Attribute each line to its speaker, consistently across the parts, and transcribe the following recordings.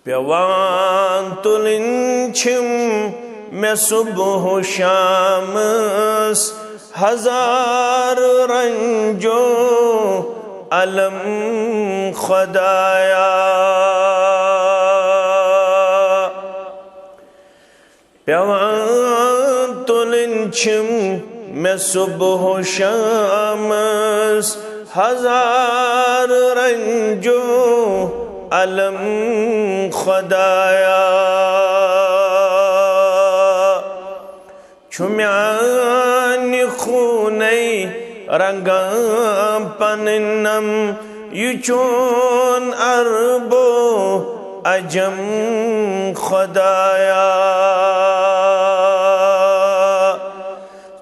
Speaker 1: पेवान तुलिन छिम मैं सुबह शामस हजार रंजो अलम खुदाया। पेवान तुलिन छिम मैं सुबह शामस हजार रंजो अलम खुदाया। छुम्यान खूनई रंगम पन्नम युचोन अरबो अजम खुदाया।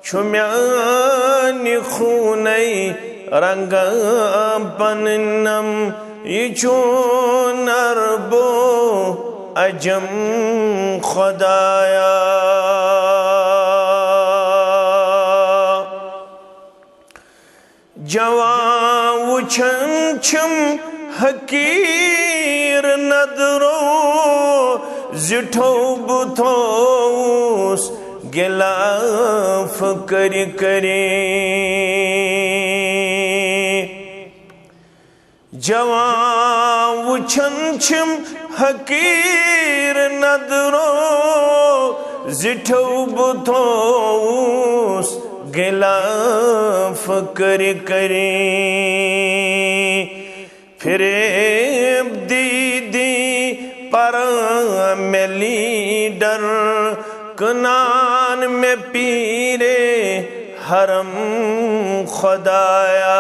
Speaker 1: छुम्यान खूनई रंगम पन्नम युचोन अरबो अजम खुदाया। जवां वुछन छम हकीर नदरो जिठो बुथोस गिलाफ करी करी। जवां वुछन छम हकीर नदरो जिठो बुथोस गिलाफ करी करी। फिरेब दीदी पर में लीडर कनान में पीरे हरम खुदाया।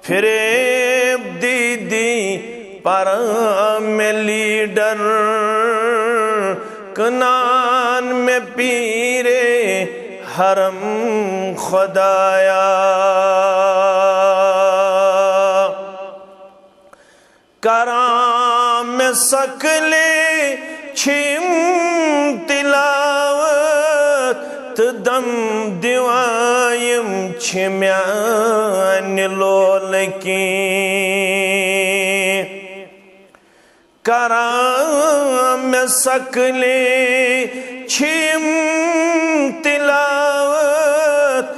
Speaker 1: फिरेब दीदी पर में लीडर कनान में पीरे हरम खुदाया। कराम में सकले छिम तिलावत दम दिवायम छिम्यान लोल की। कराम में सकले छिम तिलावत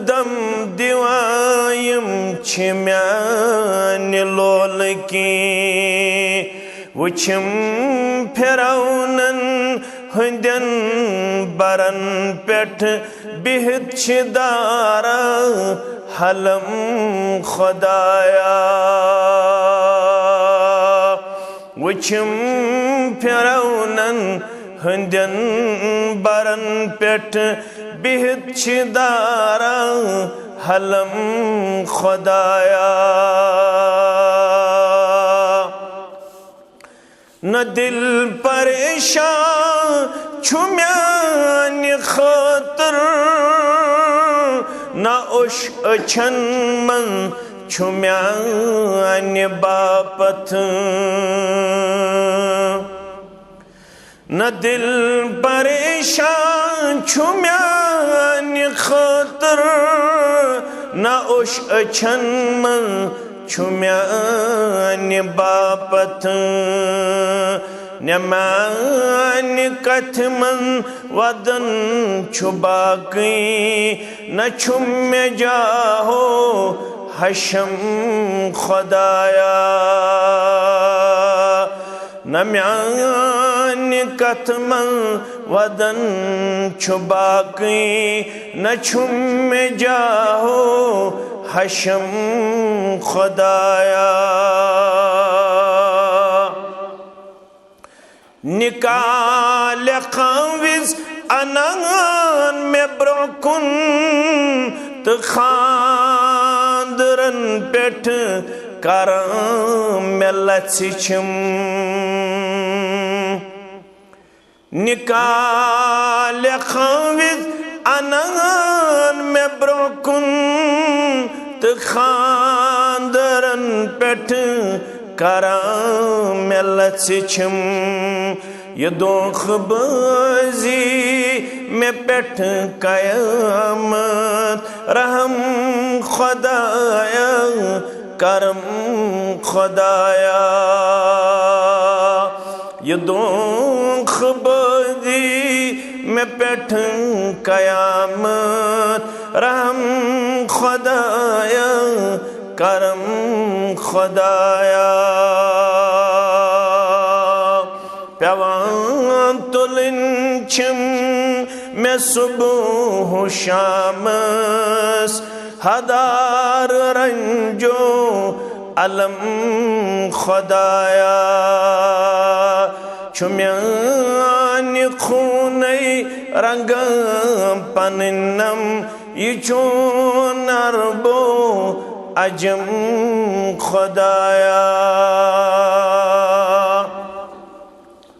Speaker 1: दम दिवायम छिम्यान लोल की। वुछम फिरौनन हंदन बरन पेठ बिहत दारा हलम खुदाया। वुछम फिरौनन हंदन बरन पेठ बिहत दारा हलम खुदाया। न दिल परेशान छुम्यान खातर न उश अछन मन छुम्यान बापत। न दिल परेशान छुम्यान खातर न उश अछन मन छुम्यान बापत। न्यमान कथमन वदन छुबाकी न छुम जाहो हशम खुदाया। नम्यान कथमन वदन छुबाकी न छुम जाहो हशम खुदाया। निकाल खाविज अनान में ब्रोकुन तो खांदरन पेठ करम में लचिचम। निकाल खाविज अनान में ब्रोकुन तो खांदरन पेठ करम में लचिचम। ये दोखबाजी में पेठ कयामत रहम खुदाया करम खुदाया ये दुख बदी में पेठ कयामत रहम खुदाया करम खुदाया पेवान तुलिन छिम में सुबह शामस हदार रंजो अलम खुदाया छुम्यान खूनई रंग पन्नम यचो नरबो अजम खुदाया